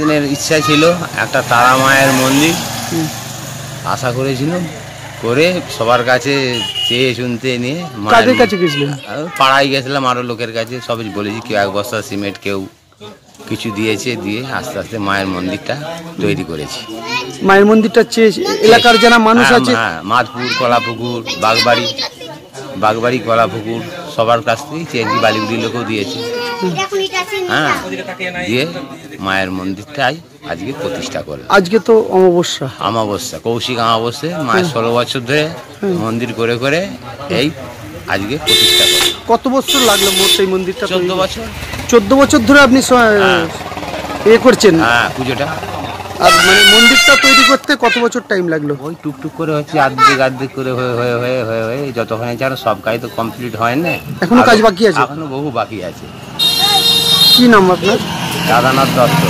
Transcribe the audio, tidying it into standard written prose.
দিনের ইচ্ছা ছিল একটা তারা মায়ের মন্দির আশা করেছিলাম, করে সবার কাছে চেয়ে শুনতে নিয়ে কাদের কাছে গেছিলেন? পাড়ায় গেছিলাম, আরও লোকের কাছে সবই বলেছি, কেউ 1 বস্তা সিমেন্ট, কেউ কিছু দিয়েছে, দিয়ে আস্তে আস্তে মায়ের মন্দিরটা তৈরি করেছি। মায়ের মন্দিরটা চেয়ে এলাকার যারা মানুষ আছে, মাধপুর, কলাপুকুর, বাগবাড়ি, কলাপুকুর সবার কাছ থেকেই চেয়েছি, বালিগুড়ির লোকেও দিয়েছে। হ্যাঁ, দিয়ে মায়ের মন্দিরটাই আজকে প্রতিষ্ঠা করলাম। আজকে তো অমাবস্যা, কৌশিক অমাবস্যা, মায়ের 16 বছর ধরে মন্দির করে করে এই আজকে প্রতিষ্ঠা করলাম। কত বছর লাগলো মোট এই মন্দিরটা? 14 বছর। 14 বছর ধরে আপনি এ করছেন? হ্যাঁ, পুজোটা। আর মানে মন্দিরটা তৈরি করতে কত বছর টাইম লাগলো? ওই টুকটুক করে হচ্ছে, আর্ধেক করে হয়ে যতক্ষণে যেন সব কাজ তো কমপ্লিট হয় না, এখনো কাজ বাকি আছে, এখনো বহু বাকি আছে। কি নাম আপনার? রাধানাথ দত্ত।